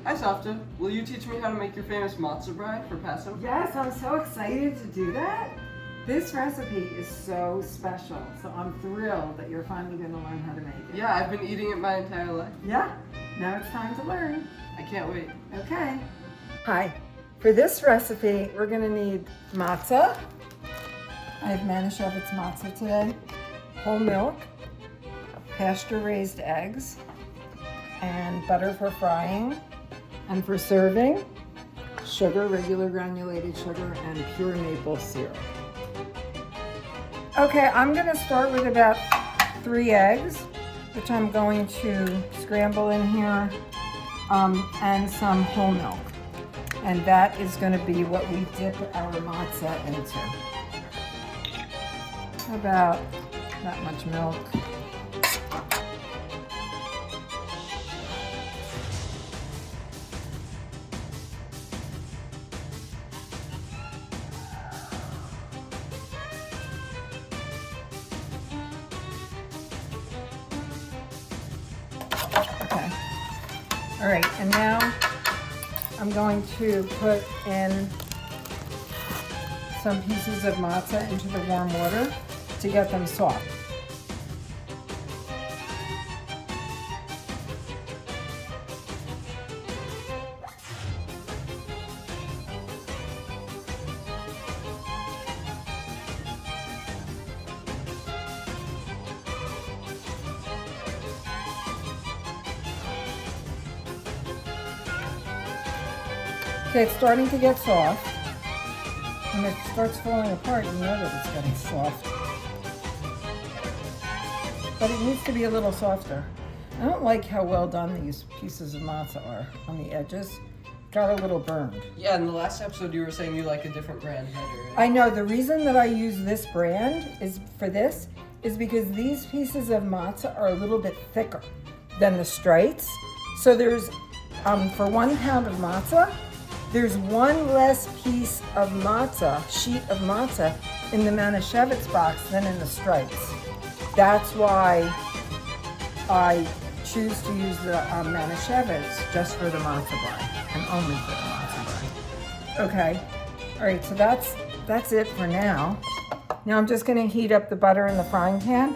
Hi Safta, will you teach me how to make your famous matzo brei for Passover? Yes, I'm so excited to do that. This recipe is so special, so I'm thrilled that you're finally going to learn how to make it. Yeah, I've been eating it my entire life. Yeah, now it's time to learn. I can't wait. Okay. Hi, for this recipe, we're going to need matzah. I have Manischewitz matzah today, whole milk, pasture-raised eggs, and butter for frying, and for serving, sugar, regular granulated sugar, and pure maple syrup. Okay, I'm gonna start with about 3 eggs, which I'm going to scramble in here, and some whole milk. And that is gonna be what we dip our matzah into. About that much milk. All right, and now I'm going to put in some pieces of matzah into the warm water to get them soft. Okay, it's starting to get soft. When it starts falling apart, you know that it's getting soft. But it needs to be a little softer. I don't like how well done these pieces of matzah are on the edges. Got a little burned. Yeah, in the last episode you were saying you like a different brand better. Right? I know, the reason that I use this brand is because these pieces of matzah are a little bit thicker than the Strites. So there's, for 1 pound of matzah, there's 1 less piece of matzah, sheet of matzah, in the Manischewitz box than in the Strites. That's why I choose to use the Manischewitz just for the matzah brei, and only for the matzah brei. Okay, all right, so that's it for now. Now I'm just gonna heat up the butter in the frying pan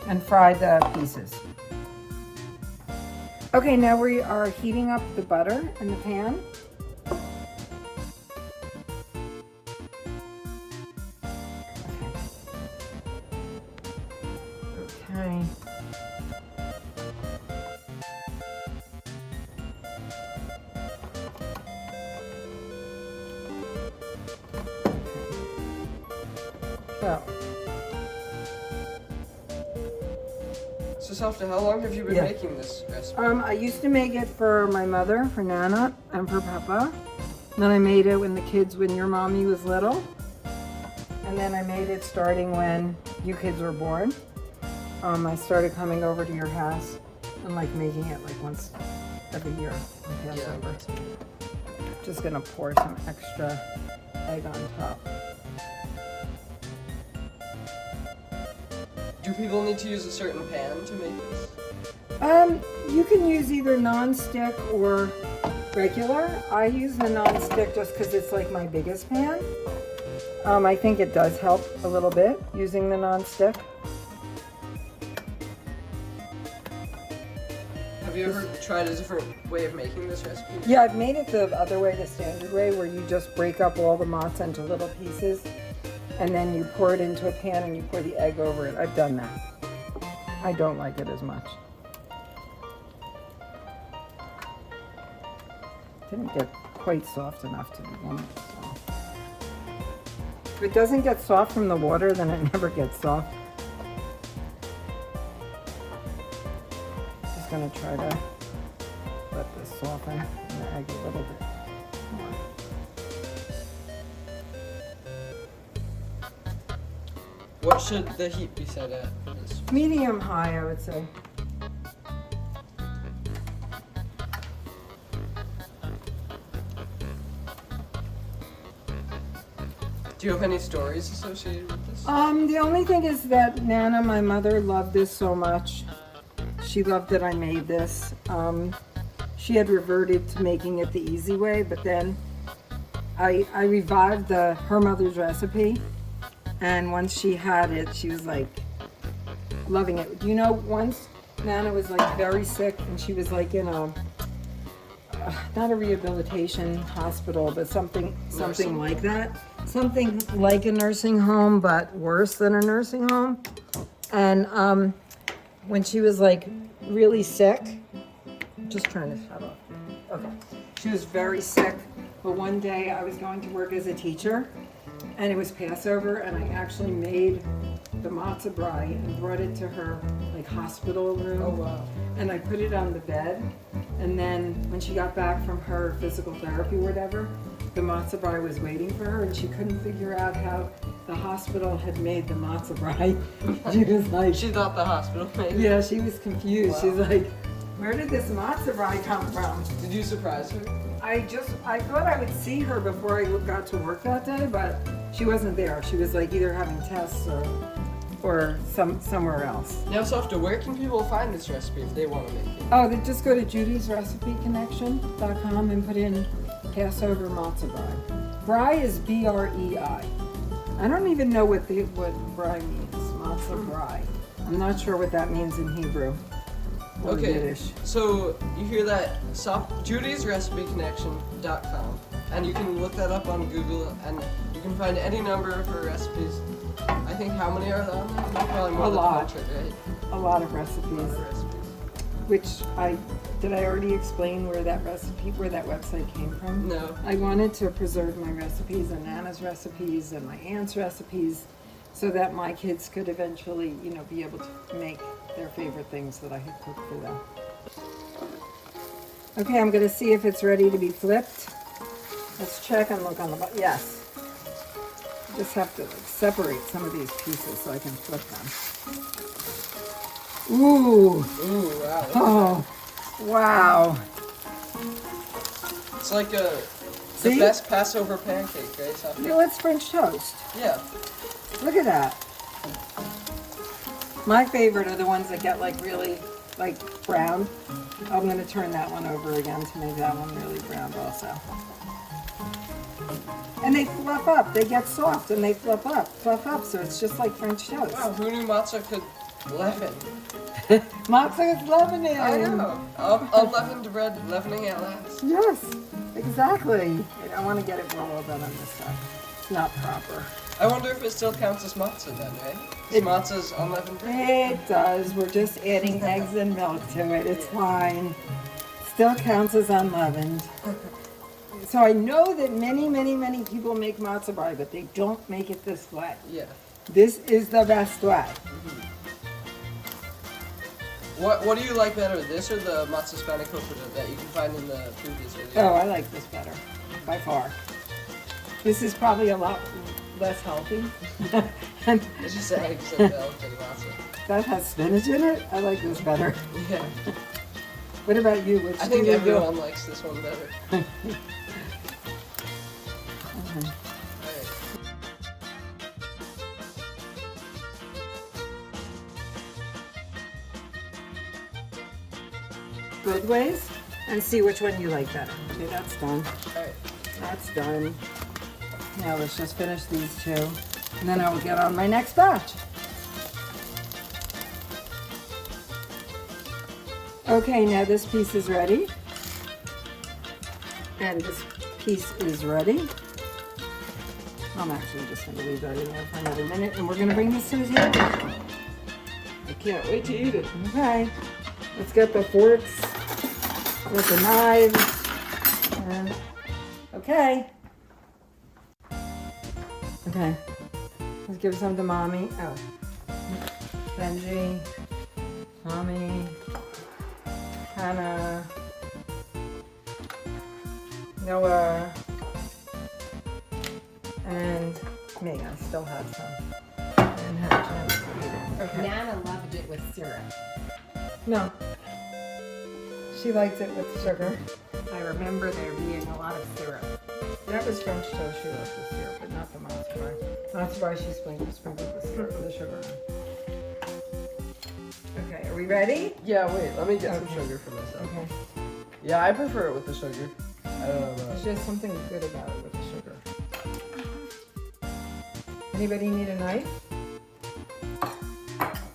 and fry the pieces. Okay, now we are heating up the butter in the pan. Okay. So Safta, how long have you been making this recipe? I used to make it for my mother, for Nana, and for Papa. Then I made it when your mommy was little. And then I made it starting when you kids were born. I started coming over to your house and like making it like once every year on Passover. Just gonna pour some extra egg on top. Do people need to use a certain pan to make this? You can use either non-stick or regular. I use the non-stick just because it's like my biggest pan. I think it does help a little bit using the non-stick. Have you ever tried a different way of making this recipe? Yeah, I've made it the other way, the standard way, where you just break up all the matzah into little pieces, and then you pour it into a pan and you pour the egg over it. I've done that. I don't like it as much. Didn't get quite soft enough to want it. So. If it doesn't get soft from the water, then it never gets soft. Just gonna try to let this soften in the egg a little bit more. What should the heat be set at for this? Medium high, I would say. Do you have any stories associated with this? The only thing is that Nana, my mother, loved this so much. She loved that I made this. she had reverted to making it the easy way, but then I revived her mother's recipe, and once she had it, she was like loving it. You know, once Nana was like very sick, and she was like in a not a rehabilitation hospital, but something like that. Something like a nursing home, but worse than a nursing home. And when she was like really sick, just trying to shut up. Okay. She was very sick, but one day I was going to work as a teacher, and it was Passover, and I actually made the matzo brei and brought it to her like hospital room. Oh wow. And I put it on the bed, and then when she got back from her physical therapy or whatever, the matzo brei was waiting for her, and she couldn't figure out how the hospital had made the matzo brei. She was like, She thought the hospital made it. yeah, she was confused. Wow. She's like, where did this matzo brei come from? Did you surprise her? I thought I would see her before I got to work that day, but she wasn't there. She was like either having tests or somewhere else. Now, Safta, where can people find this recipe if they want to make it? Oh, they just go to judysrecipeconnection.com and put in Passover matzo brei. Brei is B-R-E-I. I don't even know what brei means. Matzo brei. I'm not sure what that means in Hebrew. Or Okay, Yiddish. so you hear that? JudysRecipeConnection.com, and you can look that up on Google, and you can find any number of her recipes. I think how many are there on there? Probably more A than lot. 100, right? A lot of recipes. A lot of recipes. Which did I already explain where that website came from? No. I wanted to preserve my recipes and Nana's recipes and my aunt's recipes so that my kids could eventually, be able to make their favorite things that I had cooked for them. Okay, I'm gonna see if it's ready to be flipped. Let's check and look on the bottom. Yes. Just have to separate some of these pieces so I can flip them. Ooh. Ooh, wow. Oh, wow. It's like the See? best Passover pancake, right? Safta? No, it's French toast. Yeah. Look at that. My favorite are the ones that get like really like brown. I'm going to turn that one over again to make that one really brown also. And they fluff up. They get soft and they fluff up. So it's just like French toast. Wow, who knew matzah could leaven? Matzah is leavening. I know. Unleavened bread, leavening at last. Yes, exactly. I want to get it well done on this side. It's not proper. I wonder if it still counts as matzah then, right? Matzah's unleavened bread? It does. We're just adding eggs and milk to it. It's fine. Still counts as unleavened. So I know that many, many, many people make matzo brei, but they don't make it this way. Yeah. This is the best way. What do you like better, this or the matzah spanakopita that you can find in the previous video? Oh, I like this better, by far. This is probably a lot less healthy. And It's just eggs and milk and matzah. that has spinach in it. I like this better. Yeah. What about you? Which I think do you everyone likes this one better. Okay. Alright. Good ways and see which one you like better. Okay, that's done. Alright. That's done. Now let's just finish these two, and then I will get on my next batch. Okay, now this piece is ready. And this piece is ready. I'm actually just going to leave that in there for another minute, and we're going to bring this to the table. I can't wait to eat it. Okay, let's get the forks with the knives. And, okay. Okay, let's give some to Mommy. Oh, Benji, Mommy, Hannah, Noah, and me. I still have some. I didn't have a chance to eat it. Okay. Nana loved it with syrup. No. She liked it with sugar. I remember there being a lot of syrup. That was French toast she loved with syrup, but not the matzo brei. Matzo brei she sprinkled the syrup, the sugar on. Okay, are we ready? Yeah, wait, let me get some Okay. sugar for myself. Okay. Yeah, I prefer it with the sugar. I don't know about There's just something good about it with the sugar. Anybody need a knife?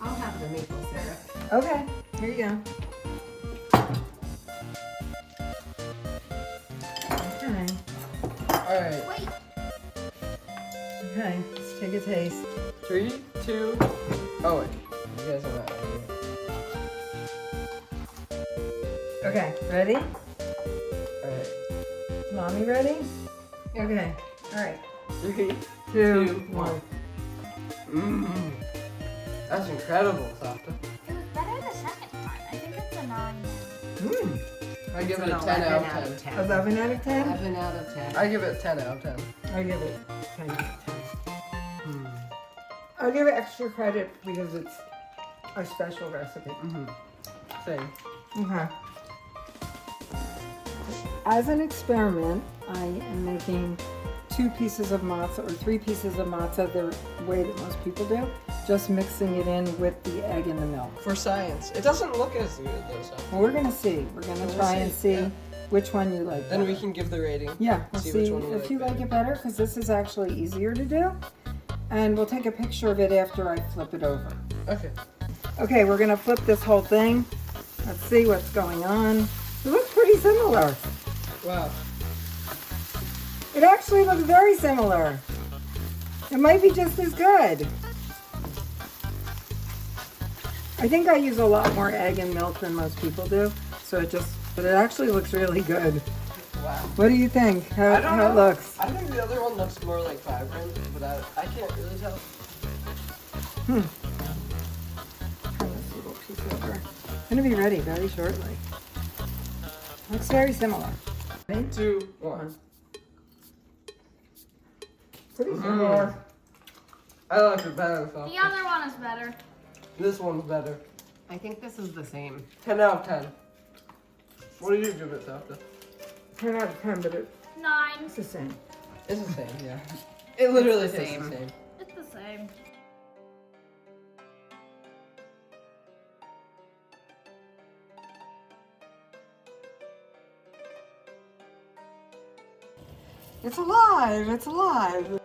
I'll have the maple syrup. Okay, here you go. Okay, Alright, Wait. okay, let's take a taste. 3, 2. Oh, wait. You guys are not. Okay, ready? Alright. Is Mommy ready? Okay, all right. 3, 2, 1. 1. Mmm. That's incredible, Safta. It was better the second time. I think it's a 9. Mm. I give it a It's 10 an out of 11 10. 11 out of 10? 11 out of 10. I give it 10 out of 10. I give it 10 out of 10. Hmm. I'll give it extra credit because it's a special recipe. Mm-hmm. Same. Okay. As an experiment, I am making 2 pieces of matzah or 3 pieces of matzah the way that most people do, just mixing it in with the egg and the milk. For science. It doesn't look as good though, Safta. Well, we're gonna see. We're gonna We'll try see, and see yeah. which one you like. Then we better. can give the rating. Yeah, we'll see see which one we if like you like better. it better because this is actually easier to do. And we'll take a picture of it after I flip it over. Okay. Okay, we're gonna flip this whole thing. Let's see what's going on. It looks pretty similar. Wow. It actually looks very similar. It might be just as good. I think I use a lot more egg and milk than most people do, but it actually looks really good. Wow. What do you think? How I don't know. it looks? I think the other one looks more like vibrant, but I can't really tell. Turn this little piece over. It's gonna be ready very shortly. Looks very similar. 2, 1. Pretty similar. I like it better, The Safta. other one is better. This one's better. I think this is the same. 10 out of 10. What do you give it, Safta? 10 out of 10, but 9. it's the same. It's the same, yeah. It literally It's the tastes same. the same. It's the same. It's alive! It's alive!